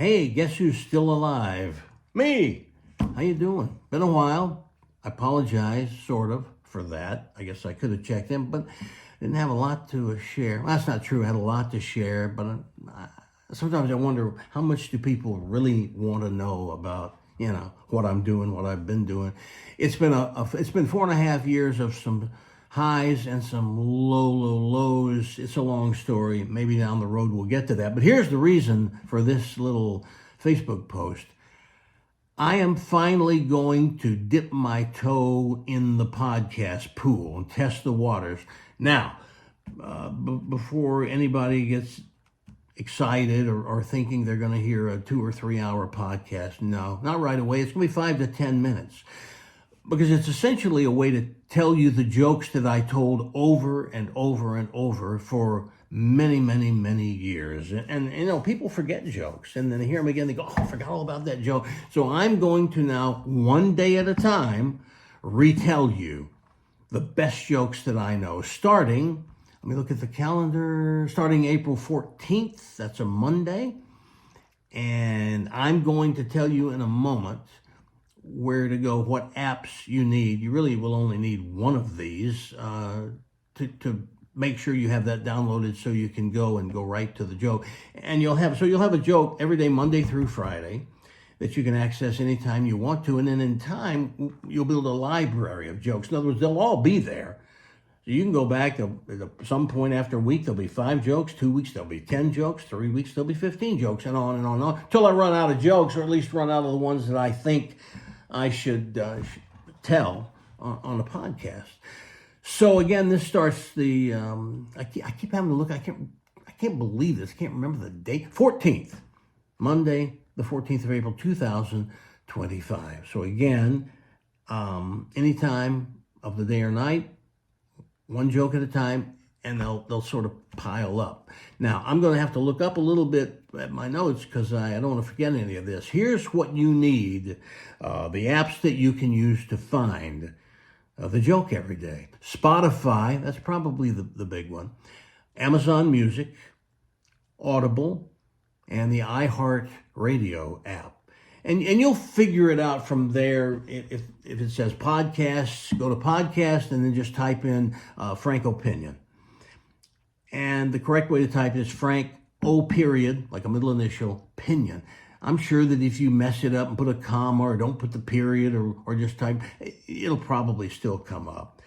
Hey, guess who's still alive? Me! How you doing? Been a while. I apologize, sort of, for that. I guess I could have checked in, but didn't have a lot to share. Well, that's not true. I had a lot to share, but sometimes I wonder how much do people really want to know about, what I'm doing, what I've been doing. It's been it's been 4.5 years of some highs and some lows. It's a long story. Maybe down the road we'll get to that. But here's the reason for this little Facebook post. I am finally going to dip my toe in the podcast pool and test the waters. Now, before anybody gets excited or thinking they're going to hear a 2 or 3 hour podcast, no, not right away. It's going to be 5 to 10 minutes. Because it's essentially a way to tell you the jokes that I told over and over and over for many, many, many years. And people forget jokes. And then they hear them again, they go, oh, I forgot all about that joke. So I'm going to now, one day at a time, retell you the best jokes that I know. Starting, let me look at the calendar, starting April 14th, that's a Monday. And I'm going to tell you in a moment where to go, what apps you need. You really will only need one of these to make sure you have that downloaded so you can go right to the joke. And you'll have a joke every day, Monday through Friday, that you can access anytime you want to. And then in time, you'll build a library of jokes. In other words, they'll all be there. So you can go back at some point after a week, there'll be 5 jokes, 2 weeks, there'll be 10 jokes, 3 weeks, there'll be 15 jokes, and on and on and on, until I run out of jokes, or at least run out of the ones that I think I should tell on a podcast. So again, this starts the, I keep having to look, I can't believe this, I can't remember the date, 14th, Monday, the 14th of April, 2025. So again, anytime of the day or night, one joke at a time, and they'll sort of pile up. Now, I'm going to have to look up a little bit at my notes because I don't want to forget any of this. Here's what you need, the apps that you can use to find the joke every day. Spotify, that's probably the big one. Amazon Music, Audible, and the iHeart Radio app. And you'll figure it out from there. If it says podcasts, go to podcast and then just type in Frank Opinion. And the correct way to type is Frank O period, like a middle initial, Pinion. I'm sure that if you mess it up and put a comma or don't put the period or just type, it'll probably still come up.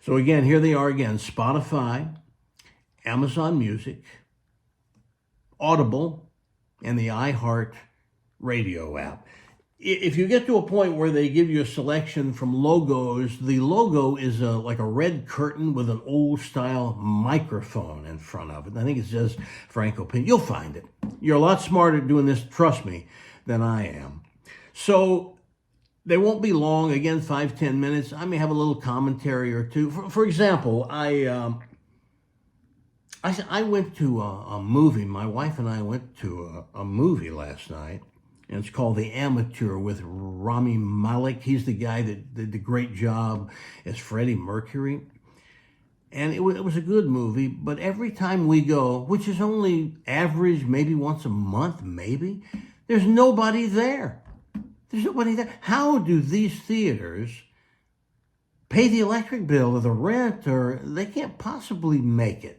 So again, here they are again, Spotify, Amazon Music, Audible, and the iHeart Radio app. If you get to a point where they give you a selection from logos, the logo is like a red curtain with an old style microphone in front of it. I think it says Frank Opinion. You'll find it. You're a lot smarter doing this, trust me, than I am. So they won't be long, again, 5-10 minutes. I may have a little commentary or two. For example, I went to a movie. My wife and I went to a movie last night. And it's called The Amateur with Rami Malek. He's the guy that did the great job as Freddie Mercury. And it was a good movie, but every time we go, which is only average, maybe once a month, maybe, there's nobody there. There's nobody there. How do these theaters pay the electric bill or the rent, or they can't possibly make it?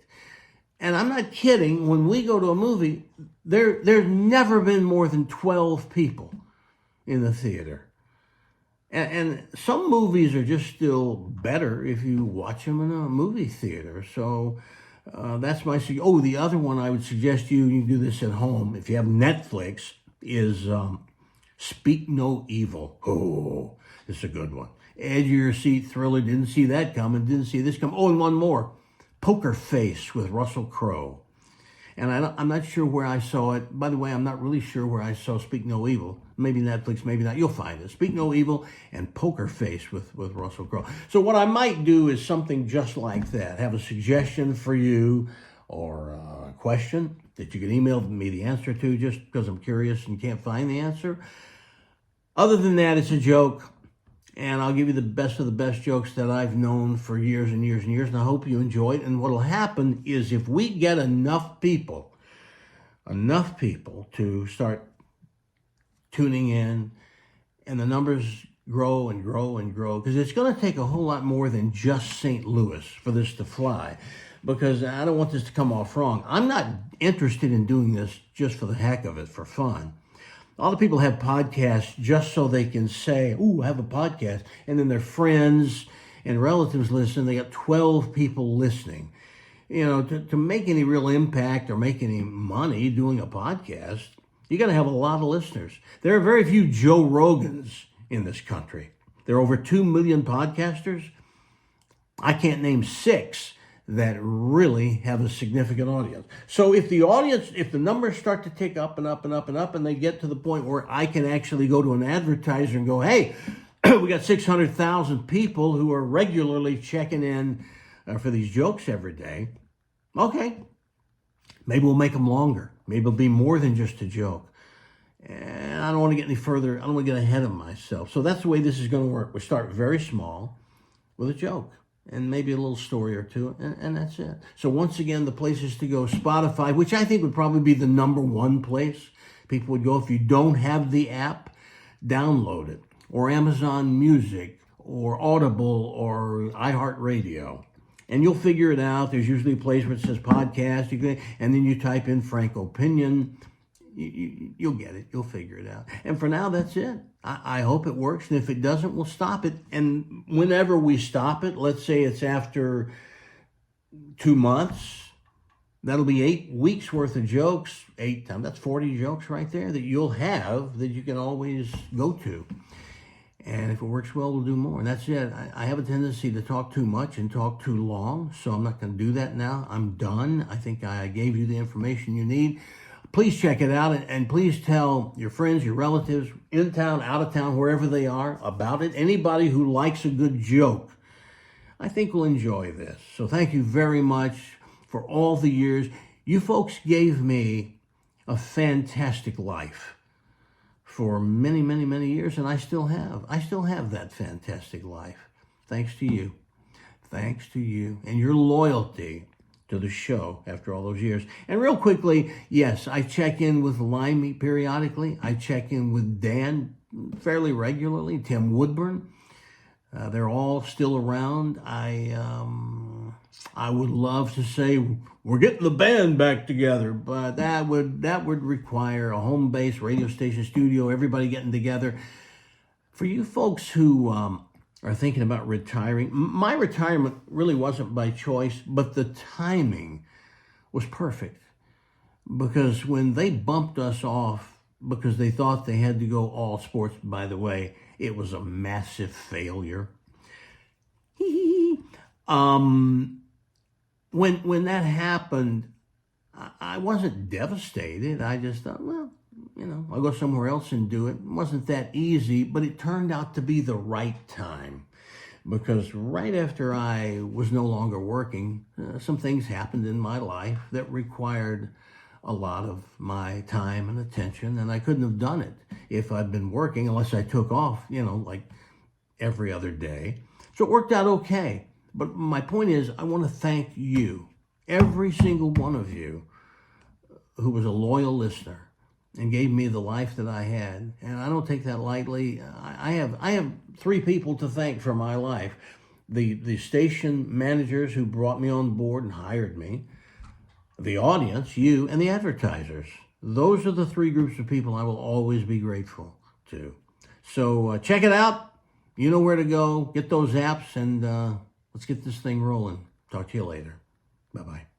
And I'm not kidding, when we go to a movie, there's never been more than 12 people in the theater. And some movies are just still better if you watch them in a movie theater. So that's my suggestion. Oh, the other one I would suggest you can do this at home, if you have Netflix, is Speak No Evil. Oh, it's a good one. Edge of your seat thriller, didn't see that coming, didn't see this coming. Oh, and one more. Poker Face with Russell Crowe. And I'm not sure where I saw it. By the way, I'm not really sure where I saw Speak No Evil. Maybe Netflix, maybe not. You'll find it. Speak No Evil and Poker Face with Russell Crowe. So what I might do is something just like that. Have a suggestion for you or a question that you can email me the answer to just because I'm curious and can't find the answer. Other than that, it's a joke. And I'll give you the best of the best jokes that I've known for years and years and years, and I hope you enjoy it. And what will happen is if we get enough people to start tuning in, and the numbers grow and grow and grow, because it's going to take a whole lot more than just St. Louis for this to fly, because I don't want this to come off wrong. I'm not interested in doing this just for the heck of it, for fun. A lot of people have podcasts just so they can say, ooh, I have a podcast, and then their friends and relatives listen. They got 12 people listening. You know, to make any real impact or make any money doing a podcast, you got to have a lot of listeners. There are very few Joe Rogans in this country. There are over 2 million podcasters. I can't name 6 that really have a significant audience. So if the numbers start to tick up and up and up and up, and they get to the point where I can actually go to an advertiser and go, hey, we got 600,000 people who are regularly checking in for these jokes every day. Okay, maybe we'll make them longer. Maybe it'll be more than just a joke. And I don't want to get any further. I don't want to get ahead of myself. So that's the way this is going to work. We start very small with a joke and maybe a little story or two, and that's it. So once again, the places to go: Spotify, which I think would probably be the #1 place people would go. If you don't have the app, download it. Or Amazon Music, or Audible, or iHeartRadio. And you'll figure it out. There's usually a place where it says podcast, and then you type in Frank Opinion. You'll get it. You'll figure it out. And for now, that's it. I hope it works. And if it doesn't, we'll stop it. And whenever we stop it, let's say it's after 2 months, that'll be 8 weeks worth of jokes. 8 times, that's 40 jokes right there that you'll have that you can always go to. And if it works well, we'll do more. And that's it. I have a tendency to talk too much and talk too long, so I'm not going to do that now. I'm done. I think I gave you the information you need. Please check it out, and please tell your friends, your relatives, in town, out of town, wherever they are, about it. Anybody who likes a good joke, I think will enjoy this. So thank you very much for all the years. You folks gave me a fantastic life for many, many, many years, and I still have. I still have that fantastic life. Thanks to you. Thanks to you and your loyalty to the show after all those years. And real quickly, yes, I check in with Limey periodically. I check in with Dan fairly regularly, Tim Woodburn. They're all still around. I would love to say we're getting the band back together, but that would require a home-based radio station studio, everybody getting together. For you folks who are thinking about retiring, my retirement really wasn't by choice, but the timing was perfect. Because when they bumped us off because they thought they had to go all sports, by the way, it was a massive failure. When that happened, I wasn't devastated. I just thought, well, I'll go somewhere else and do it. It wasn't that easy, but it turned out to be the right time. Because right after I was no longer working, some things happened in my life that required a lot of my time and attention, and I couldn't have done it if I'd been working unless I took off, like every other day. So it worked out okay. But my point is, I want to thank you, every single one of you who was a loyal listener and gave me the life that I had. And I don't take that lightly. I have 3 people to thank for my life. The station managers who brought me on board and hired me, the audience, you, and the advertisers. Those are the 3 groups of people I will always be grateful to. So check it out. You know where to go. Get those apps, and let's get this thing rolling. Talk to you later. Bye-bye.